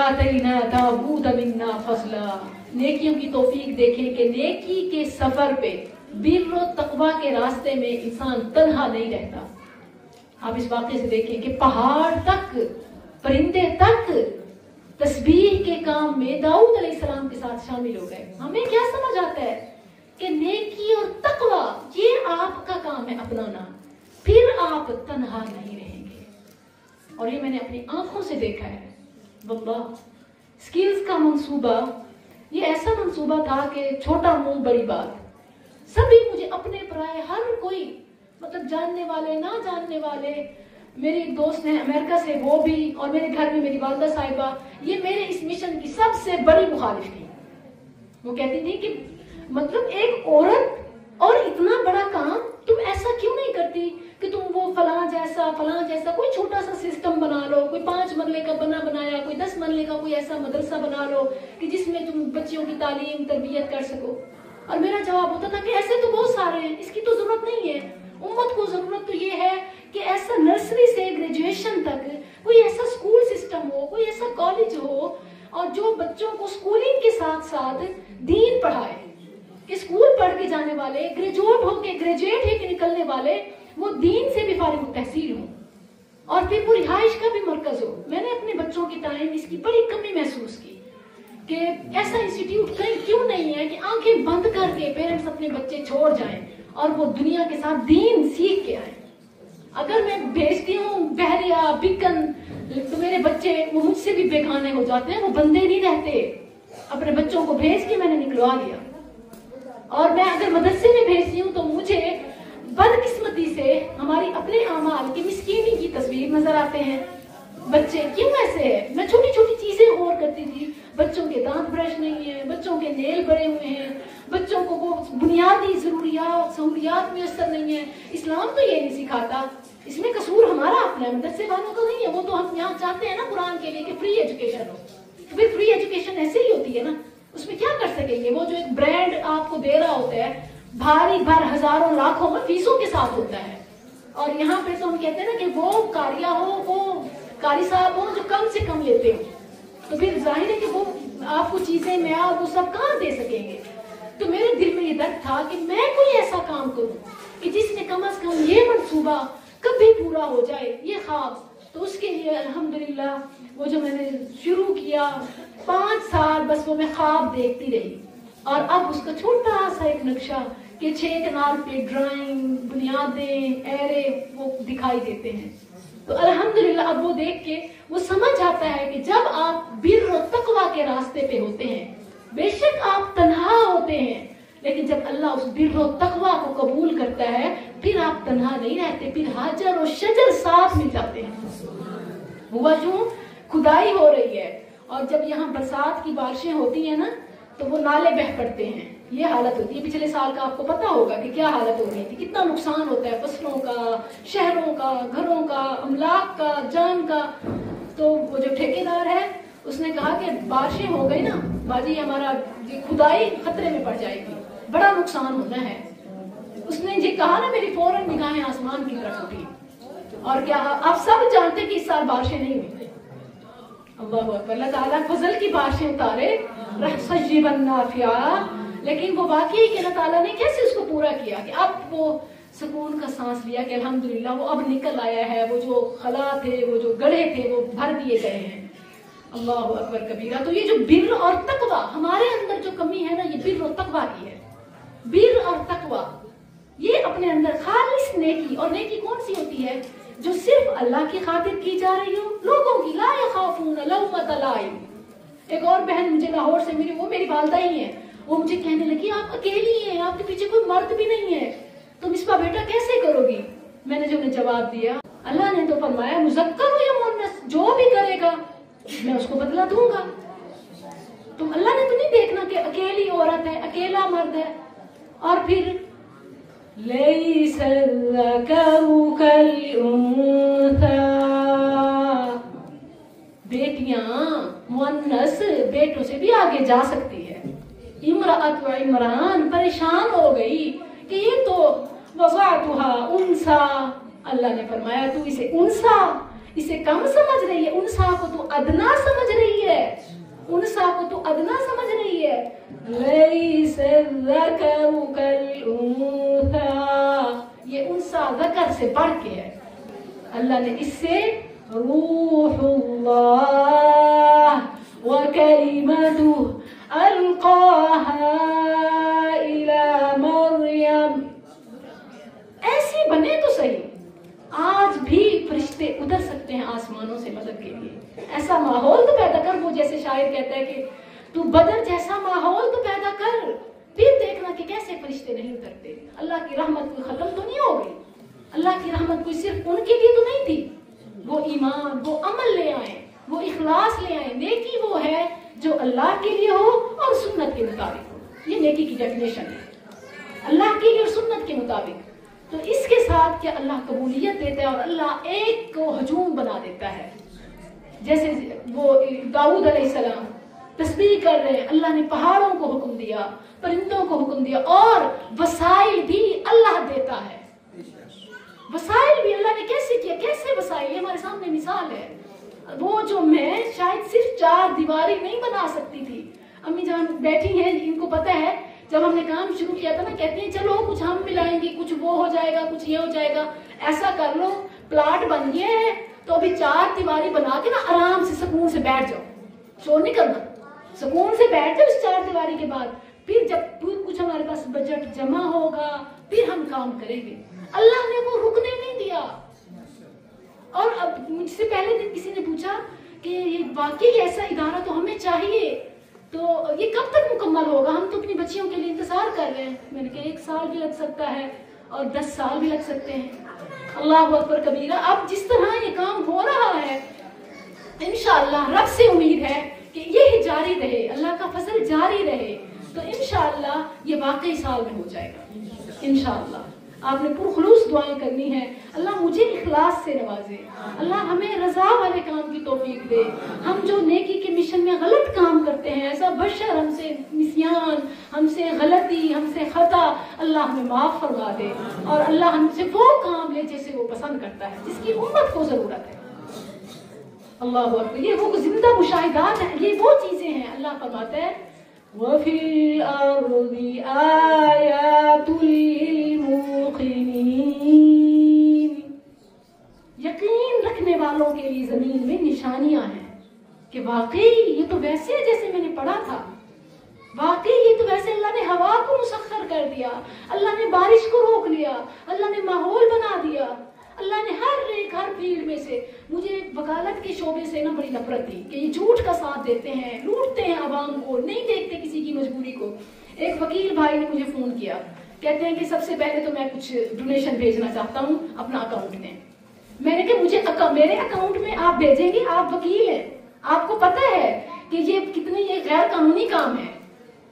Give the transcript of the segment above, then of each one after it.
आतैना दाऊद मिन्ना फज़ला, नेकियों की तौफीक देखें कि नेकी के सफर पे बिर और तकवा के रास्ते में इंसान तन्हा नहीं रहता। आप इस वाक़े से देखें कि पहाड़ तक, परिंदे तक तस्बीह के काम में दाऊद अलैहिस्सलाम के साथ शामिल हो गए। हमें क्या समझ आता है कि नेकी और तकवा ये आपका काम है अपनाना, फिर आप तन्हा नहीं रहेंगे। और ये मैंने अपनी आंखों से देखा है। वल्लाह, स्किल्स का मंसूबा ये ऐसा मंसूबा था कि छोटा मुंह बड़ी बात। सभी मुझे अपने पराए, हर कोई, मतलब जानने वाले ना जानने वाले, मेरी एक दोस्त है अमेरिका से, वो भी, और मेरे घर में मेरी वालदा साहिबा, ये मेरे इस मिशन की सबसे बड़ी मुखालिफ थी। वो कहती थी कि मतलब एक औरत और इतना बड़ा काम, तुम ऐसा क्यों नहीं करती कि तुम वो फलां जैसा कोई छोटा सा सिस्टम बना लो, कोई 5 मरले का बनाया, कोई 10 मरले का कोई ऐसा मदरसा बना लो कि जिसमें तुम बच्चियों की तालीम तरबियत कर सको। और मेरा जवाब होता था कि ऐसे तो बहुत सारे हैं, इसकी तो जरूरत नहीं है। उम्मत को जरूरत तो ये है कि ऐसा नर्सरी से ग्रेजुएशन तक कोई ऐसा स्कूल सिस्टम हो, कोई ऐसा कॉलेज हो, और जो बच्चों को स्कूलिंग के साथ साथ दीन पढ़ाए, कि स्कूल पढ़ के जाने वाले, ग्रेजुएट होके निकलने वाले, वो दीन से भी फारिग तहसील हो, और फिर वो रिहाइश का भी मरकज हो। मैंने अपने बच्चों के टाइम इसकी बड़ी कमी महसूस की कि ऐसा इंस्टीट्यूट कहीं क्यों नहीं है कि आंखें बंद करके पेरेंट्स अपने बच्चे छोड़ जाएं और वो दुनिया के साथ दीन सीख के आए। अगर मैं भेजती हूँ बहरिया, बिकन, तो मेरे बच्चे वो मुझसे भी बेगाने हो जाते हैं, वो बंदे नहीं रहते। अपने बच्चों को भेज के मैंने निकलवा दिया। और मैं अगर मदरसे में भेजती हूँ तो मुझे बदकिस्मती से हमारी अपने आमाल की मिस्कीनी की तस्वीर नजर आते हैं। बच्चे क्यों ऐसे है? मैं छोटी छोटी चीजें गौर करती थी, बच्चों के दांत ब्रश नहीं है, बच्चों के नेल बड़े हुए हैं, बच्चों को वो बुनियादी सहूलियात मुयस्सर नहीं है। इस्लाम तो ये नहीं सिखाता, इसमें कसूर हमारा अपना है, मदरसे वालों का नहीं है। वो तो हम यहाँ चाहते हैं ना कुरान के लिए कि फ्री एजुकेशन हो, तो फिर फ्री एजुकेशन ऐसे ही होती है ना, उसमें क्या कर सकेंगे? वो जो एक ब्रांड आपको दे रहा होता है, भारी भर हजारों लाखों में फीसों के साथ होता है, और यहाँ पे तो हम कहते हैं ना कि वो कारिया हो, वो कारी साहब हो जो कम से कम लेते हो, तो फिर जाहिर है कि वो आपको चीजें म्यार वो सब कहाँ दे सकेंगे। तो मेरे दिल में ये दर्द था कि मैं कोई ऐसा काम करूं कि जिसमें कम से कम ये मंसूबा कभी पूरा हो जाए, ये ख्वाब। तो उसके लिए अल्हम्दुलिल्लाह वो जो मैंने शुरू किया 5 साल, बस वो मैं ख्वाब देखती रही, और अब उसका छोटा सा एक नक्शा कि 6 कनाल पे ड्राइंग, बुनियादें, एरे वो दिखाई देते हैं। तो अल्हम्दुलिल्लाह अब वो देख के वो समझ आता है कि जब आप बिर और तकवा के रास्ते पे होते हैं, बेशक आप तन्हा होते हैं, लेकिन जब अल्लाह उस बिर और तकवा को कबूल करता है, फिर आप तन्हा नहीं रहते, फिर हाजर और शजर साथ मिल जाते हैं। हुआ यूं, खुदाई हो रही है, और जब यहाँ बरसात की बारिशें होती है ना, तो वो नाले बह पड़ते हैं, ये हालत होती है। पिछले साल का आपको पता होगा कि क्या हालत हो रही थी, कितना नुकसान होता है फसलों का, शहरों का, घरों का, अमलाक का, जान का। तो वो जो ठेकेदार है उसने कहा कि बारिशें हो गई ना बाजी, हमारा ये खुदाई खतरे में पड़ जाएगी, बड़ा नुकसान होना है। उसने ये कहा ना, मेरी फौरन निगाहें आसमान की तरफ उठी, और क्या आप सब जानते कि इस साल बारिशें नहीं हुई। अल्लाह अकबर, अल्लाह ताला फजल की बारिशें उतारे, रहसजीबन नाफिया, लेकिन वो वाकई कि अल्लाह ताला ने कैसे उसको पूरा किया कि अब वो सुकून का सांस लिया कि अल्हम्दुलिल्लाह वो अब निकल आया है, वो जो खला थे, वो जो गड्ढे थे, वो भर दिए गए हैं। अल्लाह अकबर कबीरा। तो ये जो बिर और तकवा हमारे अंदर जो कमी है ना, ये बिर और तकवा की है। बिर और तकवा ये अपने अंदर खालिस नेकी, और नेकी कौन सी होती है? जो सिर्फ अल्लाह की खातिर की जा रही हो, लोगों की, ला यखाफून लौमत लाइम। एक और बहन मुझे लाहौर से मिली, वो मेरी वालदा ही है, वो मुझे कहने लगी आप अकेली हैं, आपके पीछे कोई मर्द भी नहीं है, तुम इसका बेटा कैसे करोगी? मैंने जो उन्हें जवाब दिया, अल्लाह ने तो फरमाया मुज़क्कर हो या मुअन्नस, जो भी करेगा मैं उसको बदला दूंगा। तो अल्लाह ने तो नहीं देखना कि अकेली औरत है, अकेला मर्द है। और फिर बेटियां मुअन्नस बेटों से भी आगे जा सकती है। इमरात व इमरान परेशान हो गई कि ये तो वज़अतुहा उनसा, अल्लाह ने फरमाया तू इसे उनसा, इसे कम समझ रही है, उनसा को तू अदना समझ रही है। उनसा को तो अदना समझ रही है। लैसा ज़करु कल उन्सा, ये उनसा ज़कर से बढ़ के है। अल्लाह ने इससे रूहुल्लाह व कलिमतुहु अलक़ाहा इला मरियम, ऐसे बने तो सही। आज भी फरिश्ते उतर सकते हैं आसमानों से मदद के लिए। ऐसा माहौल तो पैदा कर, वो जैसे शायर कहता है कि तू बदर जैसा माहौल तो पैदा कर, फिर देखना कि कैसे फरिश्ते नहीं उतरते। अल्लाह की रहमत कोई खत्म तो नहीं हो गई। अल्लाह की रहमत कोई सिर्फ उनके लिए तो नहीं थी। वो ईमान, वो अमल ले आए, वो इखलास ले आए। नेकी वो है जो अल्लाह के लिए हो और सुन्नत के मुताबिक हो। ये नेकी की डेफिनेशन है, अल्लाह के लिए और सुन्नत के मुताबिक। तो इसके साथ क्या अल्लाह कबूलियत देता है और अल्लाह एक को हजूम बना देता है। जैसे वो दाऊद अलैहिस्सलाम तस्बीह कर रहे हैं, अल्लाह ने पहाड़ों को हुक्म दिया, परिंदों को हुक्म दिया, और वसाइल भी अल्लाह देता है। वसाइल भी अल्लाह ने कैसे किया, कैसे वसाइल, हमारे सामने मिसाल है। वो जो मैं शायद सिर्फ 4 दीवारी नहीं बना सकती थी। अम्मी जान बैठी हैं, इनको पता है जब हमने काम शुरू किया था ना, कहती हैं चलो कुछ हम मिलाएंगे, कुछ वो हो जाएगा, कुछ ये हो जाएगा, ऐसा कर लो, प्लाट बन गया है तो अभी 4 दीवारी बना के ना आराम से सुकून से बैठ जाओ, शोर नहीं करना, सुकून से बैठ जाओ इस 4 दीवारी के बाद। फिर जब कुछ हमारे पास बजट जमा होगा फिर हम काम करेंगे। अल्लाह ने वो रुकने नहीं दिया। और अब मुझसे पहले दिन किसी ने पूछा कि ये वाकई ऐसा इदारा तो हमें चाहिए, तो ये कब तक मुकम्मल होगा, हम तो अपनी बच्चियों के लिए इंतजार कर रहे हैं। मैंने कहा 1 साल भी लग सकता है और 10 साल भी लग सकते हैं। अल्लाह अकबर कबीरा। अब जिस तरह ये काम हो रहा है, इंशाअल्लाह रब से उम्मीद है कि ये जारी रहे, अल्लाह का फजल जारी रहे, तो इंशाअल्लाह ये वाकई साल में हो जाएगा इंशाअल्लाह। आपने पुरखुलूस दुआएं करनी है, अल्लाह मुझे इखलास से नवाजे, अल्लाह हमें रजा वाले काम की तौफीक दे। हम जो नेकी के मिशन में गलत काम करते हैं, ऐसा बशर हमसे निस्यान, हमसे गलती, हमसे खता, अल्लाह हमें माफ फरमा दे और अल्लाह हमसे वो काम ले जैसे वो पसंद करता है, जिसकी उम्मत को जरूरत है। अल्लाह अकबर। ये वो जिंदा मुशाहिदात है, ये वो चीजें हैं। अल्लाह फरमाता है वफ़िल अर्ज़ि आयातुल लिलमुक़िनीन, यकीन रखने वालों के लिए जमीन में निशानियां हैं कि वाकई ये तो वैसे है जैसे मैंने पढ़ा था, वाकई ये तो वैसे अल्लाह ने हवा को मुसख्खर कर दिया, अल्लाह ने बारिश को रोक लिया, अल्लाह ने माहौल बना दिया, अल्लाह ने हर फील्ड में से। मुझे वकालत के शोबे से ना बड़ी नफरत थी कि ये झूठ का साथ देते हैं, लूटते हैं आवाम को, नहीं देखते किसी की मजबूरी को। एक वकील भाई ने मुझे फोन किया, कहते हैं कि सबसे पहले तो मैं कुछ डोनेशन भेजना चाहता हूँ अपना अकाउंट में। मैंने कहा मुझे मेरे अकाउंट में आप भेजेंगे, आप वकील हैं, आपको पता है कि ये कितने ये गैर कानूनी काम है,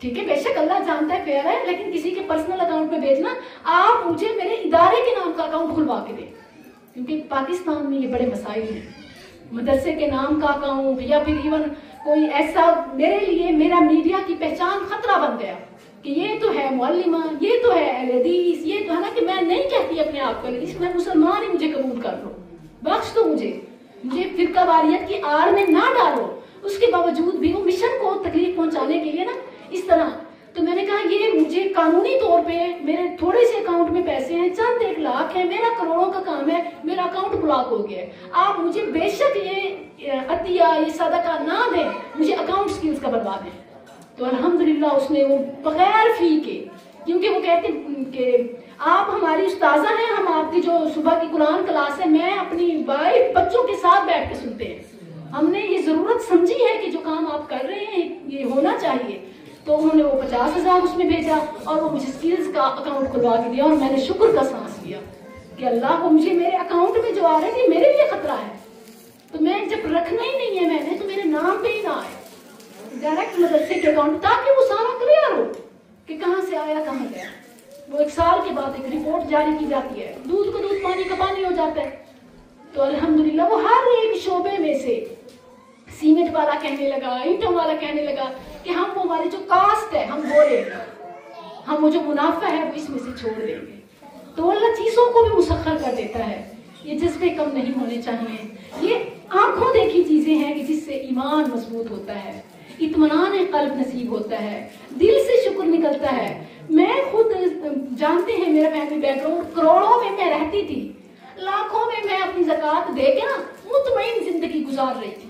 ठीक है, बेशक अल्लाह जानता है फेयर है, लेकिन किसी के पर्सनल अकाउंट में भेजना, आप मुझे मेरे इदारे के नाम का अकाउंट खुलवा के दें, क्योंकि पाकिस्तान में ये बड़े मसाइल हैं। मदरसे के नाम का अकाउंट या फिर इवन कोई ऐसा, मेरे लिए मेरा मीडिया की पहचान खतरा बन गया कि ये तो है मुअल्लिमा, ये तो है अहले हदीस, ये तो है ना, कि मैं नहीं कहती अपने आप को इसमें मुसलमान ही, मुझे कबूल कर लो, बख्श दो मुझे फिरकावारियत की आड़ में ना डालो। उसके बावजूद भी वो मिशन को तकलीफ पहुंचाने के लिए ना इस तरह। तो मैंने कहा ये मुझे कानूनी तौर पे मेरे थोड़े से अकाउंट में पैसे हैं, चंद 1 लाख है, मेरा करोड़ों का काम है, मेरा अकाउंट ब्लॉक हो गया है, आप मुझे बेशक ये अतिया ये सदका ना दें, मुझे अकाउंट की उसका बनवा दें। तो अल्हम्दुलिल्लाह उसने वो बगैर फी के, क्योंकि वो कहते कि आप हमारी उस्ताजा हैं, हम आपकी जो सुबह की कुरान क्लास है, मैं अपनी वाइफ बच्चों के साथ बैठ के सुनते हैं, हमने ये जरूरत समझी है कि जो काम आप कर रहे हैं ये होना चाहिए। तो उन्होंने वो 50,000 उसमें भेजा और वो मुझे स्किल्स का अकाउंट खुलवा के दिया, और मैंने शुक्र का सांस लिया कि अल्लाह को मुझे मेरे अकाउंट में जो आ रहे थे मेरे लिए खतरा है, तो मैं जब रखना ही नहीं है मैंने, तो मेरे नाम पे ही ना आए डायरेक्ट मदरसे के अकाउंट, ताकि वो सारा क्लियर हो कि कहाँ से आया कहाँ गया। वो 1 साल के बाद एक रिपोर्ट जारी की जाती है, दूध को दूध पानी का पानी हो जाता है। तो अल्हम्दुलिल्लाह वो हर एक शोबे में से, सीमेंट वाला कहने लगा, ईंटों वाला कहने लगा कि हम वो हमारी जो कास्ट है हम वो लेंगे, हम वो जो मुनाफा है वो इसमें से छोड़ देंगे। तो अल्लाह चीजों को भी मुसख्खर कर देता है। ये जज्बे कम नहीं होने चाहिए, ये आंखों देखी चीजें हैं कि जिससे ईमान मजबूत होता है, اطمینان قلب نصیب ہوتا ہے، دل سے شکر نکلتا ہے۔ میں خود جانتے ہیں میرا فیملی بیک گراؤنڈ، کروڑوں میں میں رہتی تھی، لاکھوں میں میں اپنی زکوٰۃ دے کے نا مطمئن زندگی گزار رہی تھی،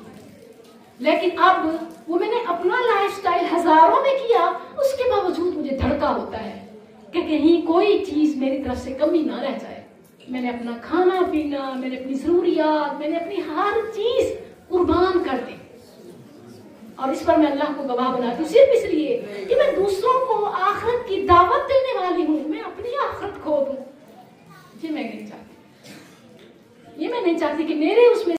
لیکن اب وہ میں نے اپنا لائف سٹائل ہزاروں میں کیا، اس کے باوجود مجھے دھڑکا ہوتا ہے کہ کہیں کوئی چیز میری طرف سے کمی نہ رہ جائے۔ میں نے اپنا کھانا پینا، میں نے اپنی ضروریات، میں نے اپنی ہر چیز قربان کر دی، اور اس پر میں اللہ کو گواہ بناتی ہوں، صرف اس لیے کہ میں دوسروں کو آخرت کی دعوت دینے والی ہوں، میں اپنی آخرت کھو دوں، یہ میں نہیں چاہتی، یہ میں نہیں چاہتی کہ میرے اس میں